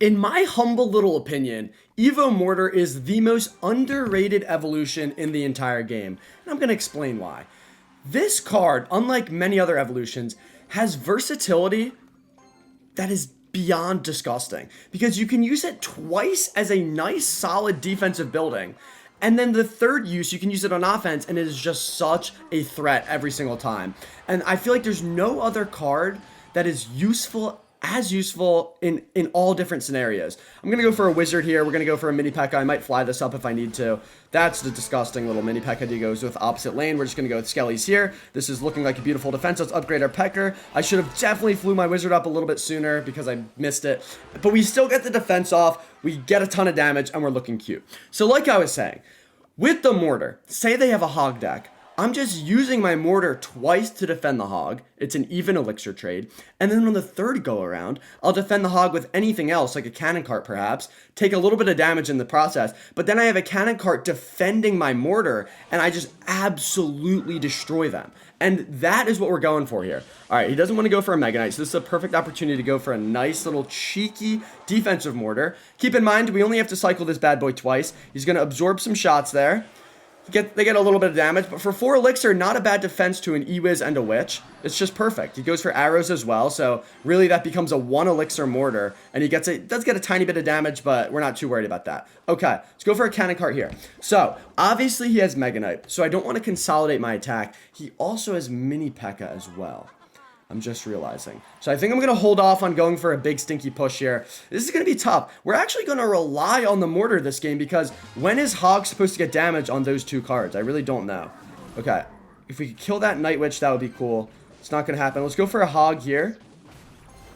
In my humble little opinion, Evo Mortar is the most underrated evolution in the entire game, and I'm going to explain why. This card, unlike many other evolutions, has versatility that is beyond disgusting because you can use it twice as a nice solid defensive building, and then the third use you can use it on offense, and it is just such a threat every single time. And I feel like there's no other card that is useful in all different scenarios. I'm gonna go for a wizard here. We're gonna go for a mini P.E.K.K.A. I might fly this up if I need to. That's the disgusting little mini P.E.K.K.A. that goes with opposite lane. We're just gonna go with Skellies here. This is looking like a beautiful defense. Let's upgrade our Pecker. I should have definitely flew my wizard up a little bit sooner because I missed it. But we still get the defense off. We get a ton of damage and we're looking cute. So like I was saying, with the mortar, say they have a hog deck. I'm just using my mortar twice to defend the hog. It's an even elixir trade. And then on the third go around, I'll defend the hog with anything else, like a cannon cart perhaps, take a little bit of damage in the process, but then I have a cannon cart defending my mortar, and I just absolutely destroy them. And that is what we're going for here. All right, he doesn't want to go for a Mega Knight, so this is a perfect opportunity to go for a nice little cheeky defensive mortar. Keep in mind, we only have to cycle this bad boy twice. He's going to absorb some shots there. They get a little bit of damage, but for 4 elixir, not a bad defense to an E-Wiz and a Witch. It's just perfect. He goes for arrows as well, so really that becomes a 1 elixir mortar, and he does get a tiny bit of damage, but we're not too worried about that. Okay, let's go for a cannon cart here. So, obviously he has Mega Knight, so I don't want to consolidate my attack. He also has mini P.E.K.K.A. as well. I'm just realizing. So I think I'm going to hold off on going for a big stinky push here. This is going to be tough. We're actually going to rely on the mortar this game because when is Hog supposed to get damage on those 2 cards? I really don't know. Okay. If we could kill that Night Witch, that would be cool. It's not going to happen. Let's go for a Hog here.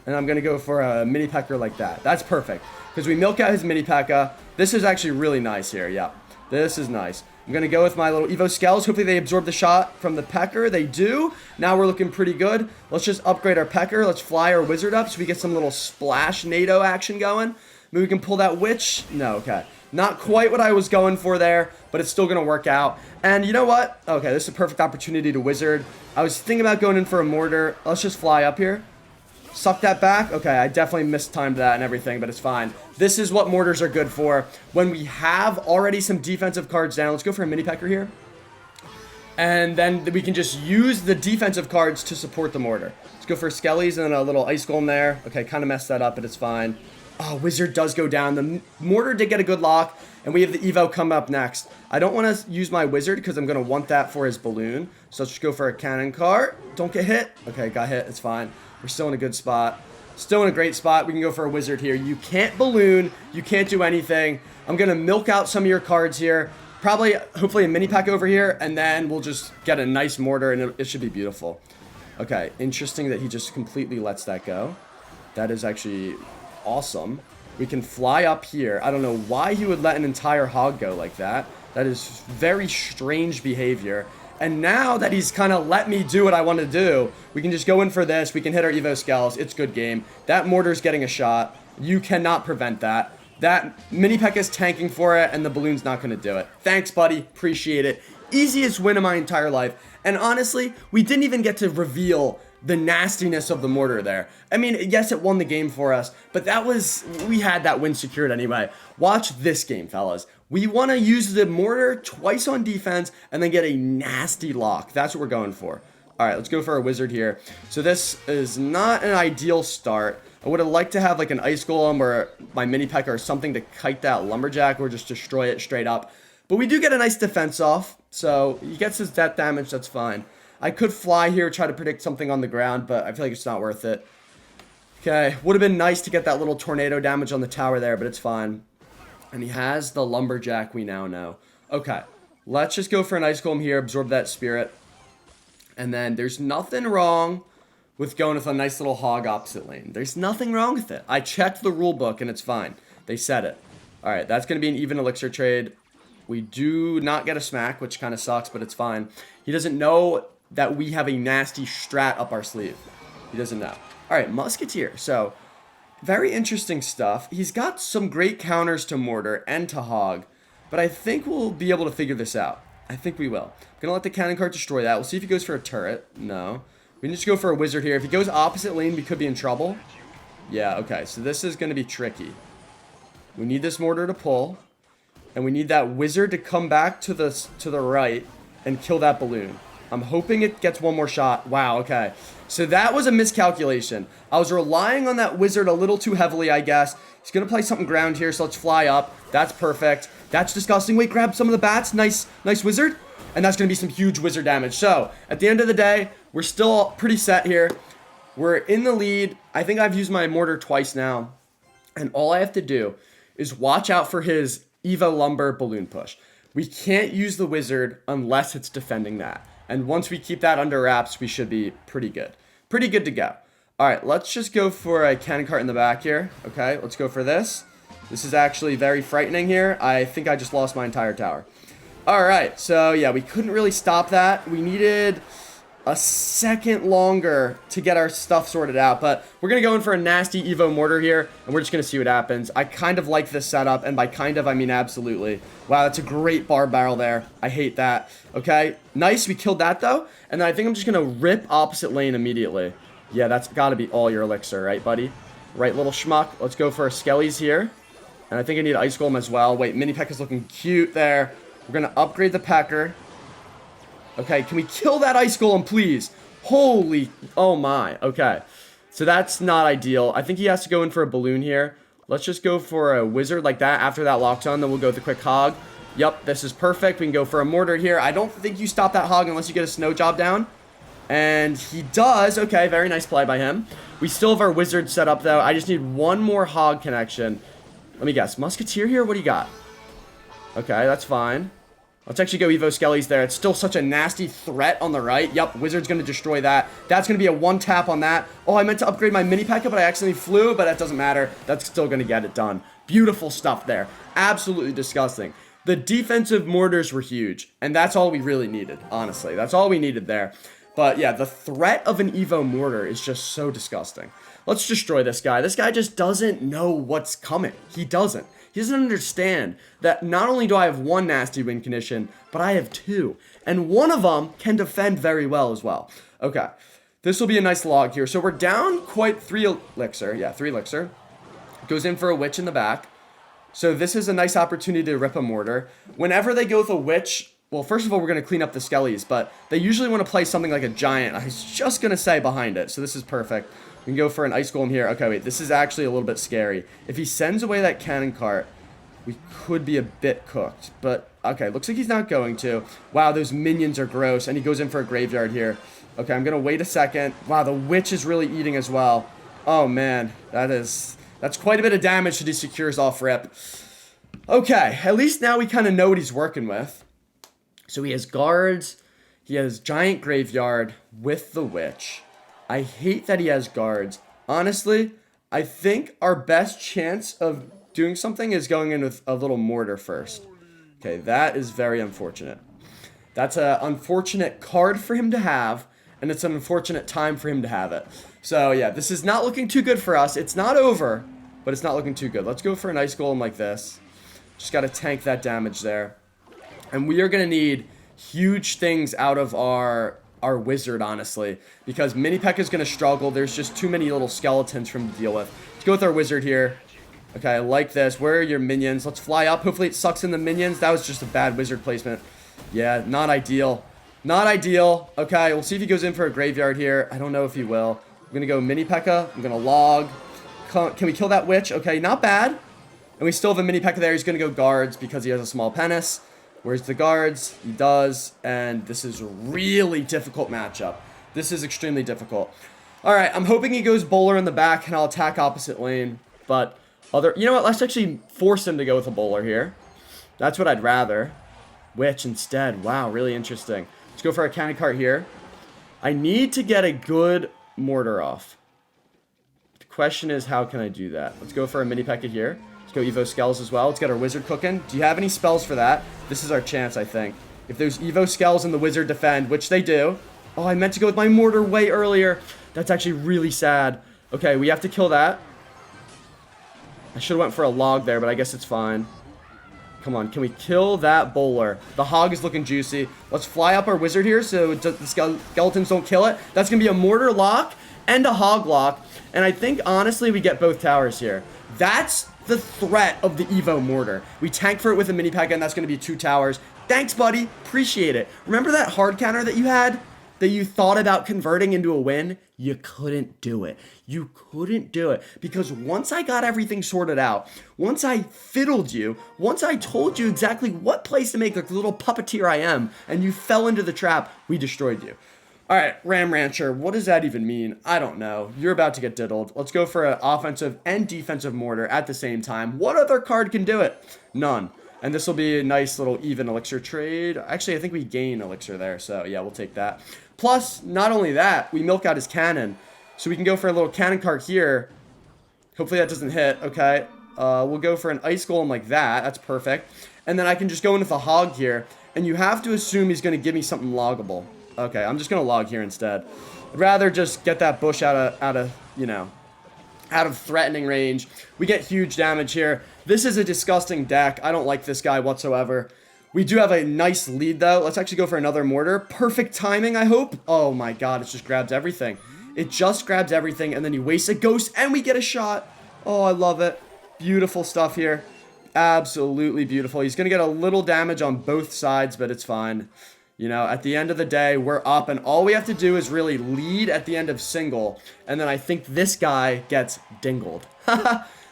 And I'm going to go for a mini P.E.K.K.A. like that. That's perfect. Because we milk out his mini P.E.K.K.A. This is actually really nice here. Yeah. This is nice. I'm going to go with my little Evo Skells. Hopefully they absorb the shot from the Pecker. They do. Now we're looking pretty good. Let's just upgrade our Pecker. Let's fly our Wizard up so we get some little splash NATO action going. Maybe we can pull that Witch. No, okay. Not quite what I was going for there, but it's still going to work out. And you know what? Okay, this is a perfect opportunity to Wizard. I was thinking about going in for a Mortar. Let's just fly up here. Suck that back. Okay, I definitely mistimed that and everything, but it's fine. This is what mortars are good for. When we have already some defensive cards down, let's go for a mini Pecker here. And then we can just use the defensive cards to support the mortar. Let's go for Skellies and a little Ice Golem there. Okay, kind of messed that up, but it's fine. Oh, Wizard does go down. The mortar did get a good lock, and we have the Evo come up next. I don't want to use my Wizard because I'm going to want that for his balloon. So let's just go for a cannon cart. Don't get hit. Okay, got hit. It's fine. We're still in a good spot. Still in a great spot. We can go for a Wizard here. You can't balloon. You can't do anything. I'm going to milk out some of your cards here. Probably, hopefully a mini pack over here. And then we'll just get a nice mortar and it should be beautiful. Okay, interesting that he just completely lets that go. That is actually awesome. We can fly up here. I don't know why he would let an entire hog go like that. That is very strange behavior. And now that he's kind of let me do what I want to do, we can just go in for this. We can hit our Evo Skells. It's good game. That mortar's getting a shot. You cannot prevent that. That mini P.E.K.K.A. is tanking for it, and the balloon's not going to do it. Thanks, buddy. Appreciate it. Easiest win of my entire life. And honestly, we didn't even get to reveal the nastiness of the mortar there. I mean, yes, it won the game for us, but we had that win secured anyway. Watch this game, fellas. We want to use the mortar twice on defense and then get a nasty lock. That's what we're going for. All right, let's go for a Wizard here. So this is not an ideal start. I would have liked to have like an Ice Golem or my mini P.E.K.K.A. or something to kite that Lumberjack or just destroy it straight up. But we do get a nice defense off, so he gets his death damage. That's fine. I could fly here, try to predict something on the ground, but I feel like it's not worth it. Okay, would have been nice to get that little tornado damage on the tower there, but it's fine. And he has the Lumberjack, we now know. Okay, let's just go for an Ice Golem here, absorb that Spirit. And then there's nothing wrong with going with a nice little hog opposite lane. There's nothing wrong with it. I checked the rule book and it's fine. They said it. All right, that's going to be an even elixir trade. We do not get a smack, which kind of sucks, but it's fine. He doesn't know that we have a nasty strat up our sleeve. He doesn't know. All right, Musketeer. So, very interesting stuff. He's got some great counters to Mortar and to Hog, but I think we'll be able to figure this out. I think we will. I'm going to let the cannon cart destroy that. We'll see if he goes for a turret. No. We can just go for a Wizard here. If he goes opposite lane, we could be in trouble. Yeah, okay. So this is going to be tricky. We need this mortar to pull. And we need that wizard to come back to the right and kill that balloon. I'm hoping it gets one more shot. Wow, okay. So that was a miscalculation. I was relying on that wizard a little too heavily, I guess. He's going to play something ground here, so let's fly up. That's perfect. That's disgusting. Wait, grab some of the bats. Nice wizard. And that's going to be some huge wizard damage. So, at the end of the day, we're still pretty set here. We're in the lead. I think I've used my mortar twice now. And all I have to do is watch out for his Evo Lumber balloon push. We can't use the wizard unless it's defending that. And once we keep that under wraps, we should be pretty good. Pretty good to go. All right, let's just go for a cannon cart in the back here. Okay, let's go for this. This is actually very frightening here. I think I just lost my entire tower. All right, so yeah, we couldn't really stop that. We needed a second longer to get our stuff sorted out, but we're gonna go in for a nasty Evo mortar here, and we're just gonna see what happens. I kind of like this setup, and by kind of I mean absolutely. Wow, that's a great bar barrel there. I hate that. Okay, nice, we killed that though, and then I think I'm just gonna rip opposite lane immediately. Yeah, that's gotta be all your elixir, right buddy? Right, little schmuck. Let's go for our skellies here, and I think I need Ice Golem as well. Wait, Mini Peck is looking cute there. We're gonna upgrade the Pecker. Okay, can we kill that Ice Golem, please? Holy, oh my, okay. So that's not ideal. I think he has to go in for a balloon here. Let's just go for a wizard like that after that lockdown, then we'll go with a quick hog. Yep, this is perfect. We can go for a mortar here. I don't think you stop that hog unless you get a snow job down. And he does. Okay, very nice play by him. We still have our wizard set up, though. I just need one more hog connection. Let me guess. Musketeer here? What do you got? Okay, that's fine. Let's actually go Evo Skellies there. It's still such a nasty threat on the right. Yep, Wizard's going to destroy that. That's going to be a one tap on that. Oh, I meant to upgrade my mini P.E.K.K.A, but I accidentally flew, but that doesn't matter. That's still going to get it done. Beautiful stuff there. Absolutely disgusting. The defensive mortars were huge, and that's all we really needed, honestly. That's all we needed there. But yeah, the threat of an Evo mortar is just so disgusting. Let's destroy this guy. This guy just doesn't know what's coming. He doesn't. He doesn't understand that not only do I have one nasty win condition, but I have two. And one of them can defend very well as well. Okay, this will be a nice log here. So we're down quite 3 elixir. Yeah, 3 elixir. Goes in for a witch in the back. So this is a nice opportunity to rip a mortar. Whenever they go with a witch, well, first of all, we're going to clean up the skellies, but they usually want to play something like a giant. I was just going to say behind it. So this is perfect. We can go for an ice golem here. Okay, wait, this is actually a little bit scary. If he sends away that cannon cart, we could be a bit cooked. But, okay, looks like he's not going to. Wow, those minions are gross. And he goes in for a graveyard here. Okay, I'm going to wait a second. Wow, the witch is really eating as well. Oh, man, that's quite a bit of damage to these secures off rip. Okay, at least now we kind of know what he's working with. So he has guards. He has giant graveyard with the witch. I hate that he has guards. Honestly, I think our best chance of doing something is going in with a little mortar first. Okay, that is very unfortunate. That's an unfortunate card for him to have, and it's an unfortunate time for him to have it. So yeah, this is not looking too good for us. It's not over, but it's not looking too good. Let's go for an ice golem like this. Just got to tank that damage there. And we are going to need huge things out of our wizard, honestly, because Mini P.E.K.K.A is going to struggle. There's just too many little skeletons for him to deal with. Let's go with our wizard here. Okay, I like this. Where are your minions? Let's fly up. Hopefully it sucks in the minions. That was just a bad wizard placement. Yeah, not ideal. Not ideal. Okay, we'll see if he goes in for a graveyard here. I don't know if he will. I'm going to go Mini P.E.K.K.A. I'm going to log. Can we kill that witch? Okay, not bad. And we still have a Mini P.E.K.K.A there. He's going to go guards because he has a small penis. Where's the guards? He does. And this is a really difficult matchup. This is extremely difficult. All right, I'm hoping he goes bowler in the back and I'll attack opposite lane. But you know what? Let's actually force him to go with a bowler here. That's what I'd rather. Witch instead. Wow, really interesting. Let's go for a cannon cart here. I need to get a good mortar off. The question is, how can I do that? Let's go for a mini P.E.K.K.A here. Let's go Evo Skells as well. Let's get our wizard cooking. Do you have any spells for that? This is our chance, I think. If there's Evo Skells and the wizard defend, which they do. Oh, I meant to go with my mortar way earlier. That's actually really sad. Okay, we have to kill that. I should have went for a log there, but I guess it's fine. Come on, can we kill that bowler? The hog is looking juicy. Let's fly up our wizard here so the skeletons don't kill it. That's going to be a mortar lock. and a hog lock. And I think, honestly, we get both towers here. That's the threat of the Evo Mortar. We tank for it with a mini P.E.K.K.A, and that's going to be 2 towers. Thanks, buddy. Appreciate it. Remember that hard counter that you had? That you thought about converting into a win? You couldn't do it. You couldn't do it. Because once I got everything sorted out, once I fiddled you, once I told you exactly what place to make, like the little puppeteer I am, and you fell into the trap, we destroyed you. All right, Ram Rancher, what does that even mean? I don't know. You're about to get diddled. Let's go for an offensive and defensive mortar at the same time. What other card can do it? None. And this will be a nice little even elixir trade. Actually, I think we gain elixir there, so yeah, we'll take that. Plus, not only that, we milk out his cannon. So we can go for a little cannon cart here. Hopefully that doesn't hit, okay. We'll go for an ice golem like that. That's perfect. And then I can just go in with a hog here. And you have to assume he's going to give me something loggable. Okay, I'm just going to log here instead. I'd rather just get that bush out of, you know, out of threatening range. We get huge damage here. This is a disgusting deck. I don't like this guy whatsoever. We do have a nice lead, though. Let's actually go for another mortar. Perfect timing, I hope. Oh, my God. It just grabs everything. It just grabs everything, and then he wastes a ghost, and we get a shot. Oh, I love it. Beautiful stuff here. Absolutely beautiful. He's going to get a little damage on both sides, but it's fine. You know, at the end of the day, we're up, and all we have to do is really lead at the end of single, and then I think this guy gets dingled.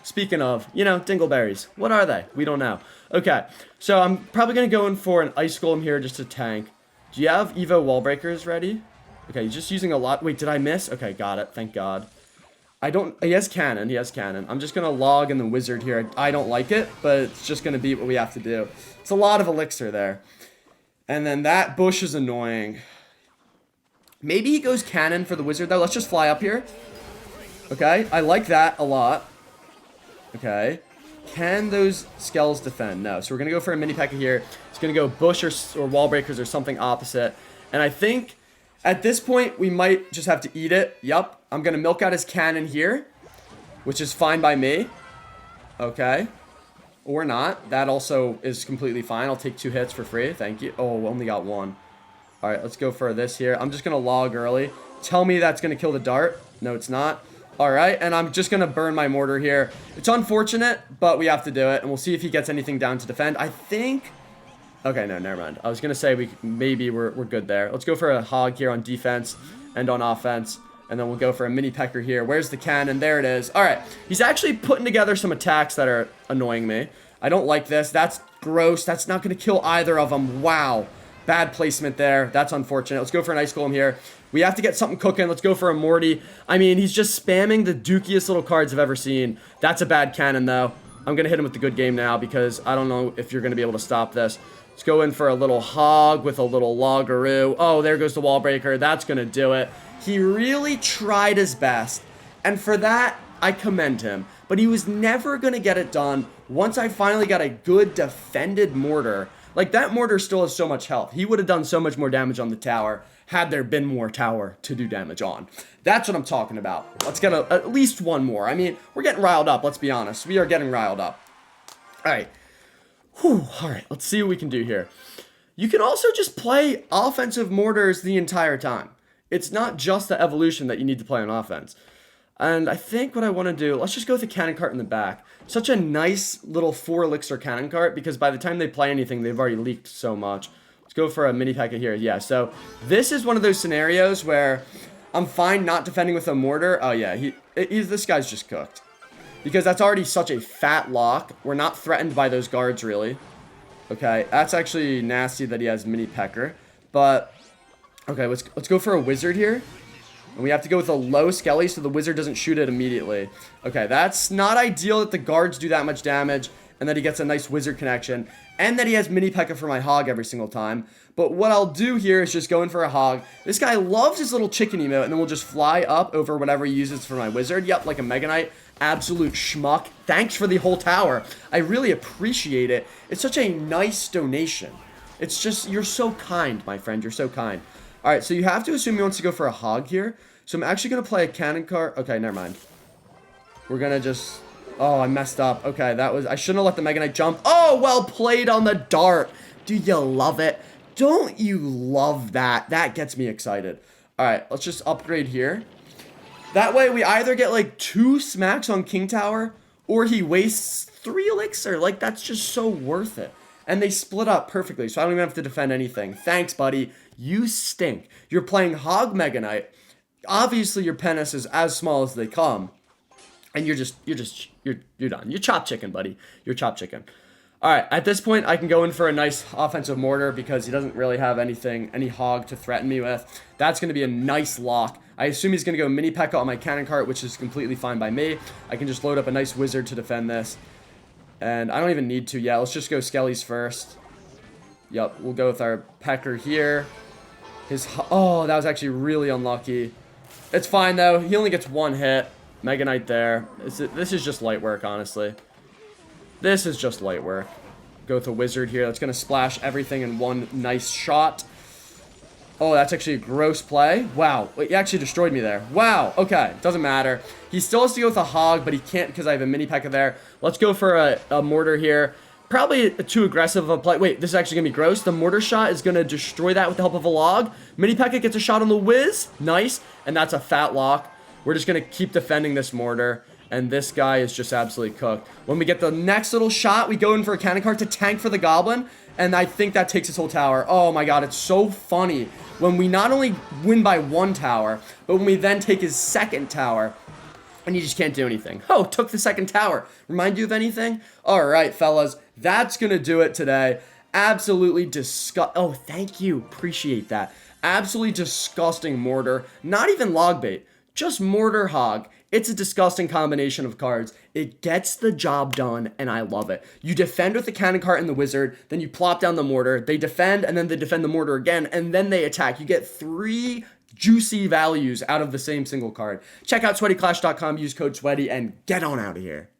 Speaking of, you know, dingleberries. What are they? We don't know. Okay, so I'm probably going to go in for an ice golem here just to tank. Do you have Evo wall breakers ready? Okay, he's just using a lot. Wait, did I miss? Okay, got it. Thank God. I don't... He has cannon. He has cannon. I'm just going to log in the wizard here. I don't like it, but it's just going to be what we have to do. It's a lot of elixir there. And then that bush is annoying. Maybe he goes cannon for the wizard, though. Let's just fly up here. Okay, I like that a lot. Okay. Can those skells defend? No. So we're going to go for a mini P.E.K.K.A here. It's going to go bush or wall breakers or something opposite. And I think at this point, we might just have to eat it. Yup. I'm going to milk out his cannon here, which is fine by me. Okay. Or not. That also is completely fine. I'll take 2 hits for free. Thank you. Oh, only got 1. All right, let's go for this here. I'm just going to log early. Tell me that's going to kill the dart. No, it's not. All right, and I'm just going to burn my mortar here. It's unfortunate, but we have to do it, and we'll see if he gets anything down to defend. I think... Okay, no, never mind. I was going to say maybe we're good there. Let's go for a hog here on defense and on offense, and then we'll go for a mini P.E.K.K.A here. Where's the cannon? There it is. All right, he's actually putting together some attacks that are annoying me. I don't like this. That's gross. That's not going to kill either of them. Wow. Bad placement there. That's unfortunate. Let's go for an ice golem here. We have to get something cooking. Let's go for a Morty. I mean, he's just spamming the dookiest little cards I've ever seen. That's a bad cannon, though. I'm going to hit him with the good game now because I don't know if you're going to be able to stop this. Let's go in for a little hog with a little logaroo. Oh, there goes the wall breaker. That's going to do it. He really tried his best. And for that, I commend him. But he was never going to get it done once I finally got a good defended mortar. Like, that mortar still has so much health. He would have done so much more damage on the tower had there been more tower to do damage on. That's what I'm talking about. Let's get at least one more. I mean, we're getting riled up, let's be honest. We are getting riled up. All right. Whew. All right, let's see what we can do here. You can also just play offensive mortars the entire time. It's not just the evolution that you need to play on offense. And I think what I want to do, let's just go with the cannon cart in the back. Such a nice little 4 elixir cannon cart because by the time they play anything, they've already leaked so much. Let's go for a mini P.E.K.K.A here. Yeah, so this is one of those scenarios where I'm fine not defending with a mortar. Oh, yeah, this guy's just cooked. Because that's already such a fat lock. We're not threatened by those guards, really. Okay, that's actually nasty that he has mini P.E.K.K.A. But, okay, let's go for a wizard here. And we have to go with a low skelly so the wizard doesn't shoot it immediately. Okay, that's not ideal that the guards do that much damage and that he gets a nice wizard connection and that he has mini P.E.K.K.A for my hog every single time. But what I'll do here is just go in for a hog. This guy loves his little chicken emote and then we'll just fly up over whatever he uses for my wizard. Yep, like a Mega Knight. Absolute schmuck. Thanks for the whole tower. I really appreciate it. It's such a nice donation. It's just, you're so kind, my friend. You're so kind. All right, so you have to assume he wants to go for a hog here. So I'm actually going to play a cannon cart. Okay, never mind. We're going to just... Oh, I messed up. Okay, that was... I shouldn't have let the Mega Knight jump. Oh, well played on the dart. Do you love it? Don't you love that? That gets me excited. All right, let's just upgrade here. That way we either get like 2 smacks on King Tower or he wastes 3 elixir. Like, that's just so worth it. And they split up perfectly, so I don't even have to defend anything. Thanks, buddy. You stink. You're playing Hog Mega Knight. Obviously, your Penis is as small as they come. And you're done. You're chop chicken, buddy. You're chop chicken. All right, at this point, I can go in for a nice offensive mortar because he doesn't really have any hog to threaten me with. That's going to be a nice lock. I assume he's going to go mini P.E.K.K.A on my cannon cart, which is completely fine by me. I can just load up a nice wizard to defend this. And I don't even need to. Yeah, let's just go Skellies first. Yep, we'll go with our Pecker here. Oh, that was actually really unlucky. It's fine, though. He only gets 1 hit. Mega Knight there. This is just light work, honestly. This is just light work. Go with a wizard here. That's going to splash everything in one nice shot. Oh, that's actually a gross play. Wow. Wait, he actually destroyed me there. Wow. Okay. Doesn't matter. He still has to go with a hog, but he can't because I have a mini P.E.K.K.A there. Let's go for a mortar here. Probably too aggressive of a play. Wait, this is actually going to be gross. The mortar shot is going to destroy that with the help of a log. Mini P.E.K.K.A gets a shot on the whiz. Nice. And that's a fat lock. We're just going to keep defending this mortar. And this guy is just absolutely cooked. When we get the next little shot, we go in for a cannon cart to tank for the goblin. And I think that takes his whole tower. Oh my god, it's so funny. When we not only win by 1 tower, but when we then take his 2nd tower. And you just can't do anything. Oh, took the 2nd tower. Remind you of anything? Alright, fellas. That's going to do it today. Absolutely Oh, thank you. Appreciate that. Absolutely disgusting mortar. Not even log bait. Just mortar hog. It's a disgusting combination of cards. It gets the job done, and I love it. You defend with the cannon cart and the wizard, then you plop down the mortar. They defend, and then they defend the mortar again, and then they attack. You get 3 juicy values out of the same single card. Check out sweatyclash.com, use code SWEATY, and get on out of here.